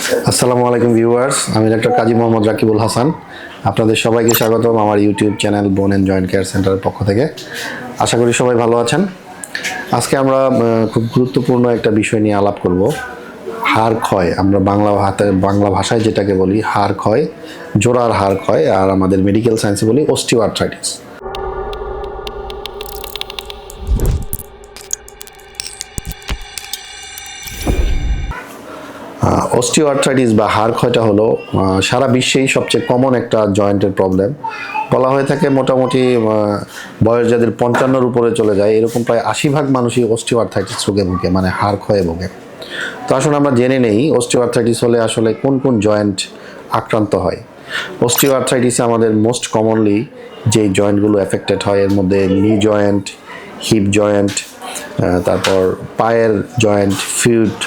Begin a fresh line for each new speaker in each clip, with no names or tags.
আসসালামু আলাইকুম ভিউয়ার্স, আমি ডাক্তার কাজী মোহাম্মদ রাকিবুল হাসান। আপনাদের সবাইকে স্বাগতম আমার ইউটিউব চ্যানেল বোন অ্যান্ড জয়েন্ট কেয়ার সেন্টারের পক্ষ থেকে। আশা করি সবাই ভালো আছেন। আজকে আমরা খুব গুরুত্বপূর্ণ একটা বিষয় নিয়ে আলাপ করব। হাড় ক্ষয়, আমরা বাংলা ভাষায় যেটাকে বলি হাড় ক্ষয়, জোড়ার হাড় ক্ষয়, আর আমাদের মেডিকেল সায়েন্সে বলি অস্টিওআর্থ্রাইটিস। অস্টিওআর্থ্রাইটিস বা হাড় ক্ষয়টা হলো সারা বিশ্বেই সবচেয়ে কমন একটা জয়েন্টের প্রবলেম। বলা হয়ে থাকে মোটামুটি বয়স যাদের 55-র উপরে চলে যায় এরকম প্রায় 80% মানুষই অস্টিওআর্থ্রাইটিস রোগে ভোগে, মানে হাড় ক্ষয়ে ভোগে। তো আসলে আমরা জেনে নেই অস্টিওআর্থ্রাইটিস হলে আসলে কোন কোন জয়েন্ট আক্রান্ত হয়। অস্টিওআর্থ্রাইটিসে আমাদের মোস্ট কমনলি যে জয়েন্টগুলো এফেক্টেড হয় এর মধ্যে নি জয়েন্ট, হিপ জয়েন্ট, তারপর পায়ের জয়েন্ট, ফিট,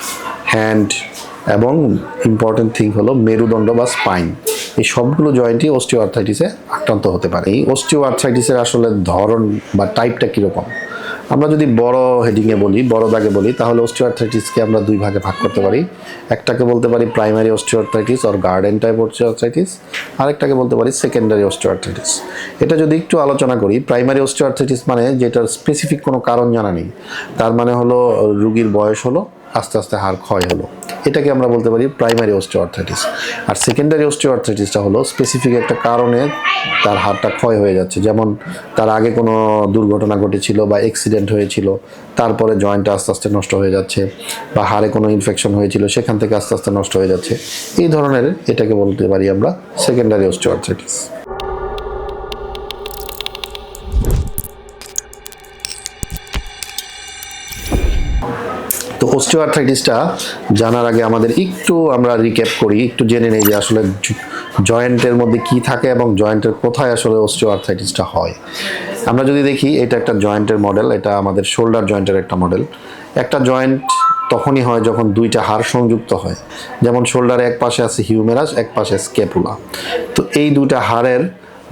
হ্যান্ড এবং ইম্পর্টেন্ট থিং হলো মেরুদণ্ড বা স্পাইন। এই সবগুলো জয়েন্টই অস্টিওআর্থ্রাইটিসে আক্রান্ত হতে পারে। এই অস্টিওআর্থ্রাইটিসের আসলে ধরন বা টাইপটা কীরকম, আমরা যদি বড় হেডিংয়ে বলি, বড় দাগে বলি, তাহলে অস্টিওআর্থ্রাইটিসকে আমরা দুই ভাগে ভাগ করতে পারি। একটাকে বলতে পারি primary osteoarthritis or garden type osteoarthritis, আরেকটাকে বলতে পারি সেকেন্ডারি অস্টিওআর্থ্রাইটিস। এটা যদি একটু আলোচনা করি, প্রাইমারি অস্টিওআর্থ্রাইটিস মানে যেটার স্পেসিফিক কোনো কারণ জানা নেই, তার মানে হলো রুগীর বয়স হলো, আস্তে আস্তে হাড় ক্ষয় হলো, এটাকে আমরা বলতে পারি প্রাইমারি অস্টিওআর্থ্রাইটিস। আর সেকেন্ডারি অস্টিওআর্থ্রাইটিসটা হলো স্পেসিফিক একটা কারণে তার হাড়টা ক্ষয় হয়ে যাচ্ছে, যেমন তার আগে কোনো দুর্ঘটনা ঘটেছিল বা অ্যাক্সিডেন্ট হয়েছিল, তারপরে জয়েন্টটা আস্তে আস্তে নষ্ট হয়ে যাচ্ছে, বা হাড়ে কোনো ইনফেকশন হয়েছিল সেখান থেকে আস্তে আস্তে নষ্ট হয়ে যাচ্ছে। এই ধরনের এটাকে বলতে পারি আমরা সেকেন্ডারি অস্টিওআর্থ্রাইটিস। তো অস্টিওআর্থ্রাইটিসটা জানার আগে আমাদের একটু আমরা রিক্যাপ করি, একটু জেনে নেই যে আসলে জয়েন্টের মধ্যে কি থাকে এবং জয়েন্টের কোথায় আসলে অস্টিওআর্থ্রাইটিসটা হয়। আমরা যদি দেখি, এটা একটা জয়েন্টের মডেল, এটা আমাদের শোল্ডার জয়েন্টের একটা মডেল। একটা জয়েন্ট তখনই হয় যখন দুইটা হাড় সংযুক্ত হয়, যেমন শোল্ডারে এক পাশে আছে হিউমেরাস, এক পাশে স্ক্যাপুলা। তো এই দুইটা হাড়ের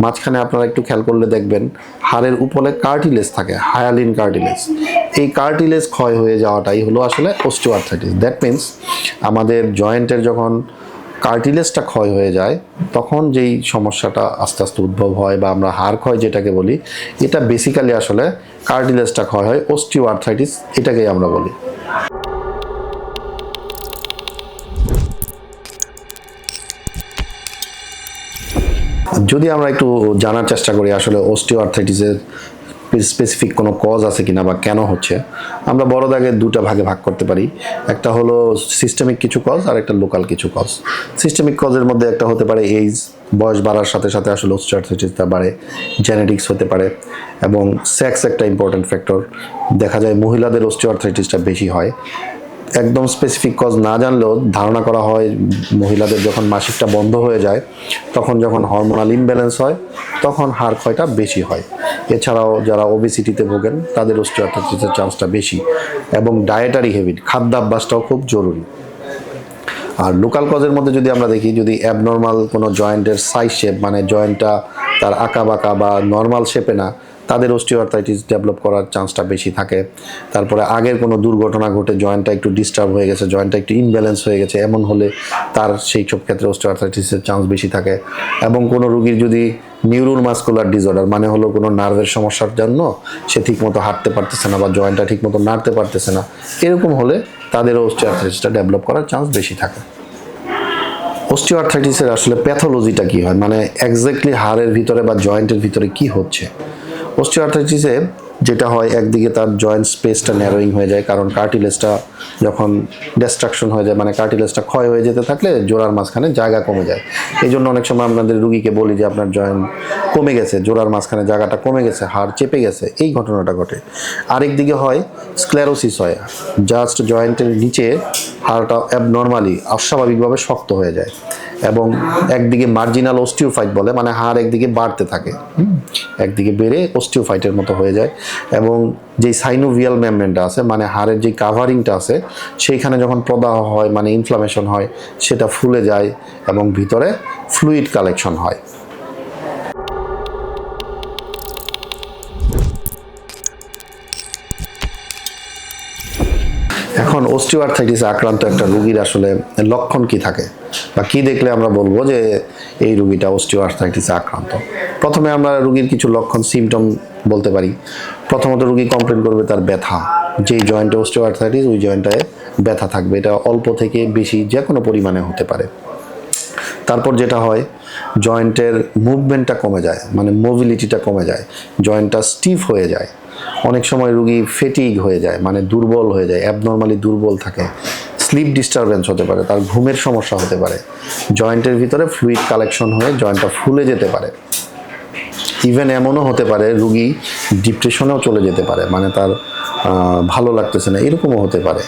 মাঝখানে আপনারা একটু খেয়াল করলে দেখবেন হাড়ের উপরে কার্টিলেজ থাকে, হায়ালিন কার্টিলেজ। এই কার্টিলেজ ক্ষয় হয়ে যাওয়াটাই হলো আসলে অস্টিওআর্থ্রাইটিস। দ্যাট মিন্স আমাদের জয়েন্টের যখন কার্টিলেজটা ক্ষয় হয়ে যায় তখন যেই সমস্যাটা আস্তে আস্তে উদ্ভব হয় বা আমরা হাড় ক্ষয় যেটাকে বলি, এটা বেসিক্যালি আসলে কার্টিলেজটা ক্ষয় হয়, অস্টিওআর্থ্রাইটিস এটাকেই আমরা বলি। যদি আমরা একটু জানার চেষ্টা করি আসলে অস্টিওআর্থ্রাইটিসের স্পেসিফিক কোনো কজ আছে কিনা বা কেন হচ্ছে, আমরা বড় দাগে দুটো ভাগে ভাগ করতে পারি। একটা হলো সিস্টেমিক কিছু কজ আর একটা লোকাল কিছু কজ। সিস্টেমিক কজের মধ্যে একটা হতে পারে এইজ, বয়স বাড়ার সাথে সাথে আসলে অস্টিওআর্থ্রাইটিসটা বাড়ে, জেনেটিক্স হতে পারে, এবং সেক্স একটা ইম্পর্টেন্ট ফ্যাক্টর। দেখা যায় মহিলাদের অস্টিওআর্থ্রাইটিসটা বেশি হয়। একদম স্পেসিফিক কজ না জানলেও ধারণা করা হয় মহিলাদের যখন মাসিকটা বন্ধ হয়ে যায় তখন যখন হরমোনাল ইমব্যালেন্স হয় তখন হাড় ক্ষয়টা বেশি হয়। এছাড়াও যারা ওবেসিটিতে ভোগেন তাদের অস্টিওআর্থ্রাইটিসের চান্সটা বেশি, এবং ডায়েটারি হ্যাবিট, খাদ্যাভ্যাসটাও খুব জরুরি। আর লোকাল কজের মধ্যে যদি আমরা দেখি, যদি অ্যাবনর্মাল কোনো জয়েন্টের সাইজ শেপ, মানে জয়েন্টটা তার আঁকা বাঁকা বা নর্মাল শেপে না, তাদের অস্টিওআর্থ্রাইটিস ডেভেলপ করার চান্সটা বেশি থাকে। তারপরে আগের কোনো দুর্ঘটনা ঘটে জয়েন্টটা একটু ডিস্টার্ব হয়ে গেছে, জয়েন্টটা একটু ইমব্যালেন্স হয়ে গেছে, এমন হলে তার সেই সব ক্ষেত্রে অস্টিওআর্থ্রাইটিসের চান্স বেশি থাকে। এবং কোনো রুগীর যদি নিউরোমাসকুলার ডিসঅর্ডার, মানে হলো কোনো নার্ভের সমস্যার জন্য সে ঠিকমতো হাঁটতে পারতেছে না বা জয়েন্টটা ঠিকমতো নাড়তে পারতেছে না, এরকম হলে তাদেরও অস্টিওআর্থ্রাইটিসটা ডেভেলপ করার চান্স বেশি থাকে। অস্টিওআর্থ্রাইটিসের আসলে প্যাথোলজিটা কি হয়, মানে এক্স্যাক্টলি হাড়ের ভিতরে বা জয়েন্টের ভিতরে কি হচ্ছে। অস্টিওআর্থ্রাইটিসে যেটা হয়, একদিকে তার জয়েন্ট স্পেসটা ন্যারোয়িং হয়ে যায়, কারণ কার্টিলেজটা যখন ডিস্ট্রাকশন হয়ে যায়, মানে কার্টিলেজটা ক্ষয় হয়ে যেতে থাকলে জোড়ার মাঝখানে জায়গা কমে যায়। এই জন্য অনেক সময় আপনাদের রুগীকে বলি যে আপনার জয়েন্ট কমে গেছে, জোড়ার মাঝখানে জায়গাটা কমে গেছে, হাড় চেপে গেছে, এই ঘটনাটা ঘটে। আরেকদিকে হয় স্ক্লেরোসিস হয়, জাস্ট জয়েন্টের নিচে হাড়টা অ্যাবনর্মালি অস্বাভাবিকভাবে শক্ত হয়ে যায়, এবং একদিকে মার্জিনাল অস্টিওফাইট বলে, মানে হাড় একদিকে বাড়তে থাকে, একদিকে বেড়ে অস্টিওফাইটের মতো হয়ে যায়, এবং যেই সাইনোভিয়াল মেমব্রেনটা আছে, মানে হাড়ের যে কাভারিংটা আছে, সেইখানে যখন প্রদাহ হয়, মানে ইনফ্লামেশন হয়, সেটা ফুলে যায় এবং ভিতরে ফ্লুইড কালেকশন হয়। এখন অস্টিওআর্থ্রাইটিসে আক্রান্ত একটা রোগীর আসলে লক্ষণ কি থাকে বা কি দেখলে আমরা বলবো যে এই রোগীটা অস্টিওআর্থ্রাইটিসে আক্রান্ত? প্রথমে আমরা রোগীর কিছু লক্ষণ সিমটম বলতে পারি। প্রথমত রোগী কমপ্লেন করবে তার ব্যথা, যেই জয়েন্টে অস্টিওআর্থ্রাইটিস ওই জয়েন্টে ব্যথা থাকবে, এটা অল্প থেকে বেশি যে কোনো পরিমাণে হতে পারে। তারপর যেটা হয়, জয়েন্টের মুভমেন্টটা কমে যায়, মানে মোবিলিটিটা কমে যায়, জয়েন্টটা স্টিফ হয়ে যায়। অনেক সময় রোগী ফেটিগ হয়ে যায়, মানে দুর্বল হয়ে যায়, অ্যাবনর্মালি দুর্বল থাকে। স্লিপ ডিস্টারবেন্স হতে পারে, তার ঘুমের সমস্যা হতে পারে। জয়েন্টের ভিতরে ফ্লুইড কালেকশন হয়ে জয়েন্টটা ফুলে যেতে পারে। ইভেন এমনও হতে পারে রোগী ডিপ্রেশনেও চলে যেতে পারে, মানে তার ভালো লাগতেছে না, এরকমও হতে পারে।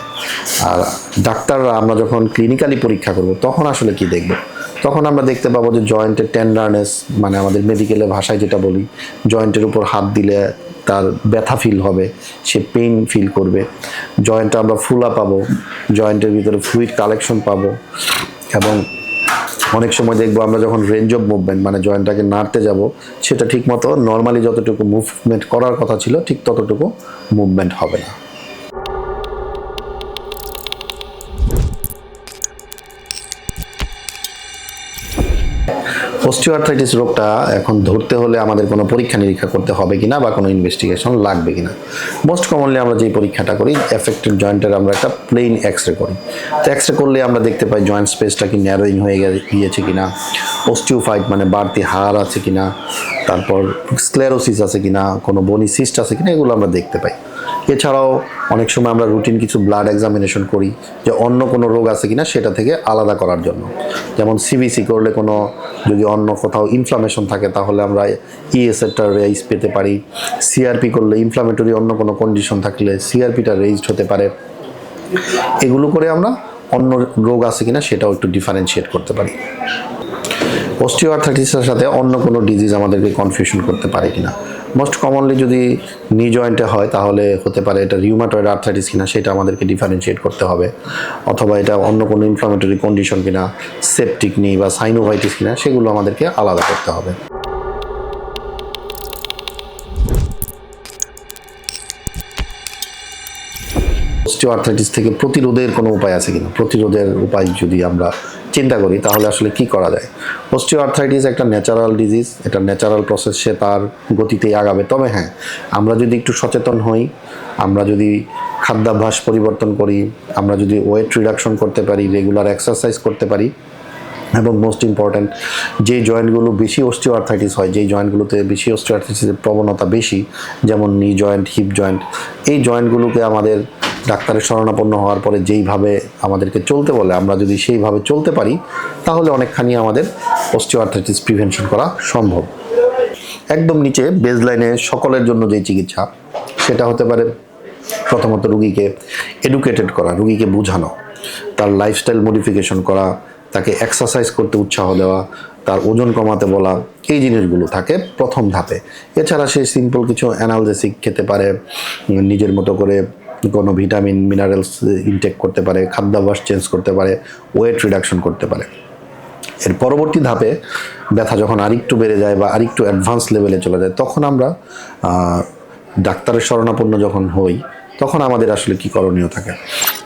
আর ডাক্তাররা আমরা যখন ক্লিনিক্যালি পরীক্ষা করব তখন আসলে কি দেখব? তখন আমরা দেখতে পাবো যে জয়েন্টের টেন্ডারনেস, মানে আমাদের মেডিকেলের ভাষায় যেটা বলি, জয়েন্টের উপর হাত দিলে তার ব্যথা ফিল হবে, সে পেইন ফিল করবে। জয়েন্টটা আমরা ফুলা পাবো, জয়েন্টের ভিতরে ফ্লুইড কালেকশন পাবো। এবং অনেক সময় দেখবো আমরা যখন রেঞ্জ অফ মুভমেন্ট, মানে জয়েন্টটাকে নাড়তে যাব, সেটা ঠিকমতো নর্মালি যতটুকু মুভমেন্ট করার কথা ছিল ঠিক ততটুকু মুভমেন্ট হবে না। অস্টিওআর্থ্রাইটিস রোগটা এখন ধরতে হলে আমাদের কোনো পরীক্ষা নিরীক্ষা করতে হবে কিনা বা কোনো ইনভেস্টিগেশন লাগবে কিনা? মোস্ট কমনলি আমরা যেই পরীক্ষাটা করি, এফেক্টেড জয়েন্টের আমরা একটা প্লেন এক্সরে করি। তো এক্সরে করলে আমরা দেখতে পাই জয়েন্ট স্পেসটা কি ন্যারোইং হয়ে গিয়েছে কিনা, অস্টিওফাইট মানে বাড়তি হাড় আছে কিনা, তারপর স্ক্লেরোসিস আছে কিনা, কোনো বনি সিস্ট আছে কিনা, এগুলো আমরা দেখতে পাই। এছাড়াও অনেক সময় আমরা রুটিন কিছু ব্লাড এক্সামিনেশন করি যে অন্য কোনো রোগ আছে কিনা সেটা থেকে আলাদা করার জন্য। যেমন সিবিসি করলে কোনো যদি অন্য কোথাও ইনফ্লামেশন থাকে তাহলে আমরা ইএসএটা রেইজ পেতে পারি। সিআরপি করলে ইনফ্লামেটরি অন্য কোনো কন্ডিশন থাকলে সিআরপিটা রেইজড হতে পারে। এগুলো করে আমরা অন্য রোগ আছে কিনা সেটাও একটু ডিফারেন্সিয়েট করতে পারি। অস্টিওআর্থ্রাইটিসের সাথে অন্য কোনো ডিজিজ আমাদেরকে কনফিউশন করতে পারে কিনা? মোস্ট কমনলি যদি নি জয়েন্টে হয় তাহলে হতে পারে এটা রিউমাটয়েড আর্থ্রাইটিস কিনা, সেটা আমাদেরকে ডিফারেন্সিয়েট করতে হবে। অথবা এটা অন্য কোনো ইনফ্লামেটরি কন্ডিশন কিনা, সেপটিক নি বা সাইনোভাইটিস কিনা, সেগুলো আমাদেরকে আলাদা করতে হবে। অস্টিওআর্থ্রাইটিস থেকে প্রতিরোধের কোনো উপায় আছে কিনা? প্রতিরোধের উপায় যদি আমরা চিন্তা করি তাহলে আসলে কি করা যায়? অস্টিওআর্থ্রাইটিস একটা ন্যাচারাল ডিজিজ, এটা ন্যাচারাল প্রসেস, সে তার গতিতেই আগাবে। তবে হ্যাঁ, আমরা যদি একটু সচেতন হই, আমরা যদি খাদ্যাভ্যাস পরিবর্তন করি, আমরা যদি ওয়েট রিডাকশন করতে পারি, রেগুলার এক্সারসাইজ করতে পারি, এবং মোস্ট ইম্পর্ট্যান্ট যে জয়েন্টগুলো বেশি অস্টিওআর্থ্রাইটিস হয়, যেই জয়েন্টগুলোতে বেশি অস্টিওআর্থ্রাইটিসের প্রবণতা বেশি, যেমন নি জয়েন্ট, হিপ জয়েন্ট, এই জয়েন্টগুলোকে আমাদের ডাক্তারের শরণাপন্ন হওয়ার পরে যেইভাবে আমাদেরকে চলতে বলে আমরা যদি সেইভাবে চলতে পারি তাহলে অনেকখানি আমাদের অস্টিওআর্থ্রাইটিস প্রিভেনশন করা সম্ভব। একদম নিচে বেজলাইনে সকলের জন্য যেই চিকিৎসা, সেটা হতে পারে প্রথমত রুগীকে এডুকেটেড করা, রুগীকে বোঝানো, তার লাইফস্টাইল মডিফিকেশন করা, তাকে এক্সারসাইজ করতে উৎসাহ দেওয়া, তার ওজন কমাতে বলা, এই জিনিসগুলো থাকে প্রথম ধাপে। এছাড়া সে সিম্পল কিছু অ্যানালজেসিক খেতে পারে, নিজের মতো করে কোনো ভিটামিন মিনারেলস ইনটেক করতে পারে, খাদ্যাভ্যাস চেঞ্জ করতে পারে, ওয়েট রিডাকশন করতে পারে। এর পরবর্তী ধাপে ব্যথা যখন আরেকটু বেড়ে যায় বা আরেকটু অ্যাডভান্স লেভেলে চলে যায়, তখন আমরা ডাক্তারের শরণাপন্ন যখন হই তখন আমাদের আসলে কি করণীয় থাকে?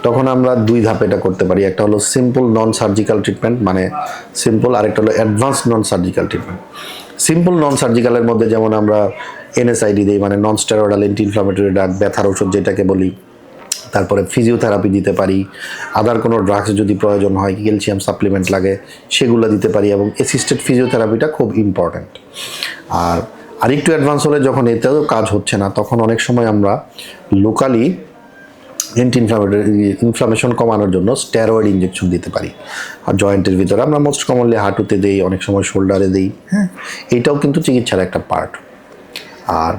তখন আমরা দুই ধাপে এটা করতে পারি। একটা হলো সিম্পল নন সার্জিক্যাল ট্রিটমেন্ট, মানে সিম্পল, আরেকটা হলো advance non surgical treatment. Simple non সার্জিক্যালের মধ্যে যেমন আমরা এনএসআইডি দিই, মানে non steroidal anti inflammatory drug, ব্যথার ওষুধ যেটাকে বলি। তারপরে ফিজিওথেরাপি দিতে পারি, আদার কোনো ড্রাগস যদি প্রয়োজন হয়, ক্যালসিয়াম সাপ্লিমেন্ট লাগে, সেগুলো দিতে পারি, এবং অ্যাসিস্টেড ফিজিওথেরাপিটা খুব ইম্পর্ট্যান্ট। আর আরেকটু অ্যাডভান্স হলে যখন এতেও কাজ হচ্ছে না, তখন অনেক সময় আমরা লোকালি অ্যান্টি ইনফ্লামেশন কমানোর জন্য স্টেরয়েড ইঞ্জেকশন দিতে পারি। আর জয়েন্টের ভিতরে আমরা মোস্ট কমনলি হাঁটুতে দিই, অনেক সময় শোল্ডারে দিই। হ্যাঁ, এটাও কিন্তু চিকিৎসার একটা পার্ট। আর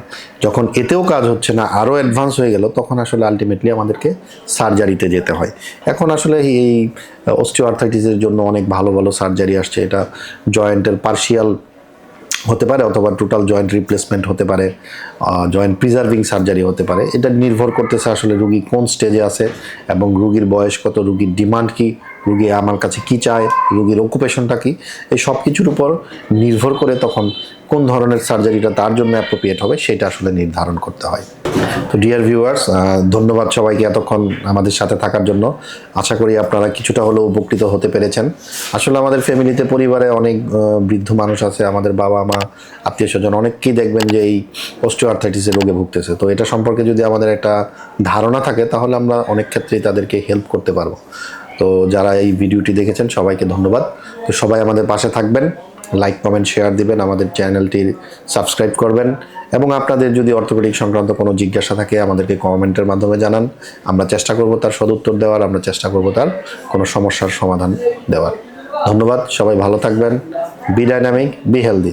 যখন এতেও কাজ হচ্ছে না, আরও অ্যাডভান্স হয়ে গেল, তখন আসলে আলটিমেটলি আমাদেরকে সার্জারিতে যেতে হয়। এখন আসলে এই অস্টিওআর্থ্রাইটিসের জন্য অনেক ভালো ভালো সার্জারি আসছে। এটা জয়েন্টের পার্শিয়াল হতে পারে অথবা টোটাল জয়েন্ট রিপ্লেসমেন্ট হতে পারে, জয়েন্ট প্রিজার্ভিং সার্জারি হতে পারে। এটা নির্ভর করতেছে আসলে রুগী কোন স্টেজে আছে এবং রুগীর বয়স কত, রুগীর ডিমান্ড কি, রুগী আমার কাছে কি চায়, রুগীর অকুপেশনটা কি, এই সব কিছুর উপর নির্ভর করে তখন কোন ধরনের সার্জারিটা তার জন্য অ্যাপ্রোপ্রিয়েট হবে সেটা আসলে নির্ধারণ করতে হয়। তো ডিয়ার ভিউয়ার্স, ধন্যবাদ সবাইকে এতক্ষণ আমাদের সাথে থাকার জন্য। আশা করি আপনারা কিছুটা হলেও উপকৃত হতে পেরেছেন। আসলে আমাদের ফ্যামিলিতে পরিবারে অনেক বৃদ্ধ মানুষ আছে, আমাদের বাবা মা আত্মীয় স্বজন অনেককেই দেখবেন যে এই অস্টিওআর্থ্রাইটিসের রোগে ভুগতেছে। তো এটা সম্পর্কে যদি আমাদের একটা ধারণা থাকে তাহলে আমরা অনেক ক্ষেত্রেই তাদেরকে হেল্প করতে পারবো। তো যারা এই ভিডিওটি দেখেছেন সবাইকে ধন্যবাদ। তো সবাই আমাদের পাশে থাকবেন, লাইক কমেন্ট শেয়ার দিবেন, আমাদের চ্যানেলটির সাবস্ক্রাইব করবেন এবং আপনাদের যদি অর্থোপেডিক সংক্রান্ত কোনো জিজ্ঞাসা থাকে আমাদেরকে কমেন্টের মাধ্যমে জানান। আমরা চেষ্টা করব তার সদুত্তর দেওয়ার, আমরা চেষ্টা করব তার কোনো সমস্যার সমাধান দেওয়ার। ধন্যবাদ, সবাই ভালো থাকবেন। Be dynamic, be healthy.